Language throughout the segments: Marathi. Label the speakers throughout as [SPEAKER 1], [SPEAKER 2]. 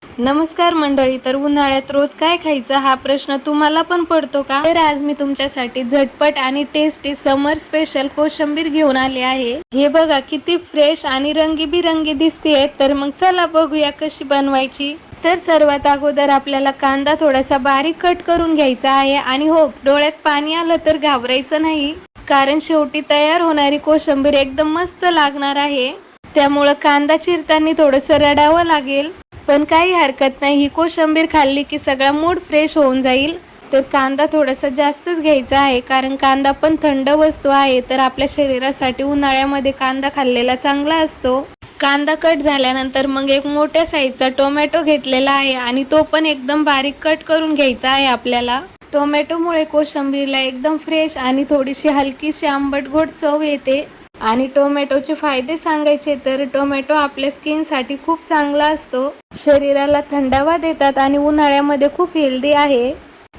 [SPEAKER 1] नमस्कार मंडळी. तर उन्हाळ्यात रोज काय खायचं हा प्रश्न तुम्हाला पण पडतो का? तर आज मी तुमच्यासाठी झटपट आणि टेस्टी समर स्पेशल कोशिंबीर घेऊन आले आहे. हे बघा किती फ्रेश आणि रंगीबिरंगी दिसते. तर मग चला बघूया कशी बनवायची. तर सर्वात अगोदर आपल्याला कांदा थोडासा बारीक कट करून घ्यायचा आहे. आणि हो, डोळ्यात पाणी आलं तर घाबरायचं नाही, कारण शेवटी तयार होणारी कोशिंबीर एकदम मस्त लागणार आहे. त्यामुळे कांदा चिरताना थोडंसं रडावं लागेल, पण काही हरकत नाही. ही कोशिंबीर खाल्ली की सगळा मूड फ्रेश होऊन जाईल. तर कांदा थोडासा जास्तच घ्यायचा आहे, कारण कांदा पण थंड वस्तू आहे. तर आपल्या शरीरासाठी उन्हाळ्यामध्ये कांदा खाल्लेला चांगला असतो. कांदा कट झाल्यानंतर मग एक मोठ्या साईजचा टोमॅटो घेतलेला आहे आणि तो पण एकदम बारीक कट करून घ्यायचा आहे आपल्याला. टोमॅटोमुळे कोशिंबीरला एकदम फ्रेश आणि थोडीशी हलकीशी आंबट गोड चव येते. आणि टोमॅटोचे फायदे सांगायचे तर टोमॅटो आपल्या स्किनसाठी खूप चांगला असतो, शरीराला थंडावा देतात आणि उन्हाळ्यामध्ये खूप हेल्दी आहे.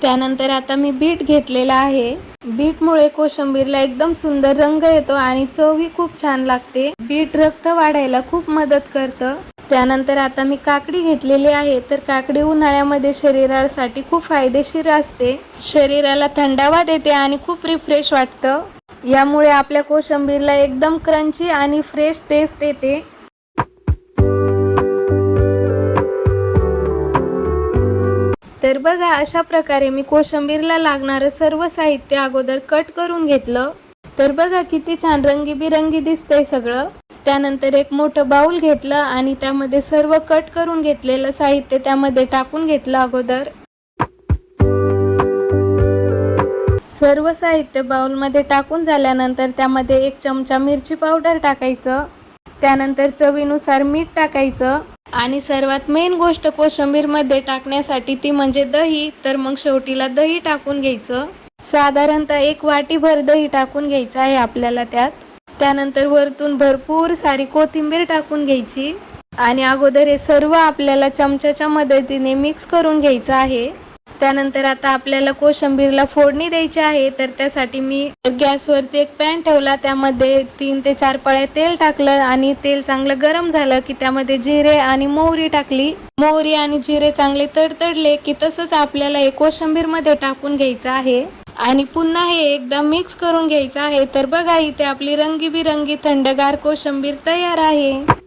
[SPEAKER 1] त्यानंतर आता मी बीट घेतलेला आहे. बीटमुळे कोशिंबीरला एकदम सुंदर रंग येतो आणि चवही खूप छान लागते. बीट रक्त वाढायला खूप मदत करतं. त्यानंतर आता मी काकडी घेतलेली आहे. तर काकडी उन्हाळ्यामध्ये शरीरासाठी खूप फायदेशीर असते, शरीराला थंडावा देते आणि खूप रिफ्रेश वाटतं. यामुळे आपल्या कोशिंबीरला एकदम क्रंची आणि फ्रेश टेस्ट येते. तर बघा, अशा प्रकारे मी कोशिंबीरला लागणारं सर्व साहित्य अगोदर कट करून घेतलं. तर बघा किती छान रंगीबिरंगी दिसतंय सगळं. त्यानंतर एक मोठं बाउल घेतलं आणि त्यामध्ये सर्व कट करून घेतलेलं साहित्य त्यामध्ये टाकून घेतलं अगोदर. सर्व साहित्य बाउलमध्ये टाकून झाल्यानंतर त्यामध्ये 1 चमचा मिरची पावडर टाकायचं. त्यानंतर चवीनुसार मीठ टाकायचं. आणि सर्वात मेन गोष्ट कोशिंबीरमध्ये टाकण्यासाठी ती म्हणजे दही. तर मग शेवटीला दही टाकून घ्यायचं. साधारणतः 1 वाटीभर दही टाकून घ्यायचं आहे आपल्याला त्यात. त्यानंतर वरतून भरपूर सारी कोथिंबीर टाकून घ्यायची. आणि अगोदर हे सर्व आपल्याला चमच्याच्या मदतीने मिक्स करून घ्यायचं आहे. त्यानंतर आता आपल्याला कोशिंबीरला फोडणी द्यायची आहे. तर त्यासाठी मी गॅसवरती एक पॅन ठेवला. त्यामध्ये 3 ते 4 पळ्या तेल टाकलं आणि तेल चांगलं गरम झालं की त्यामध्ये जिरे आणि मोहरी टाकली. मोहरी आणि जिरे चांगले तडतडले की तसंच आपल्याला हे कोशिंबीरमध्ये टाकून घ्यायचं आहे आणि पुन्हा हे एकदा मिक्स करून घ्यायचं आहे. तर बघा, इथे आपली रंगीबिरंगी थंडगार कोशिंबीर तयार आहे.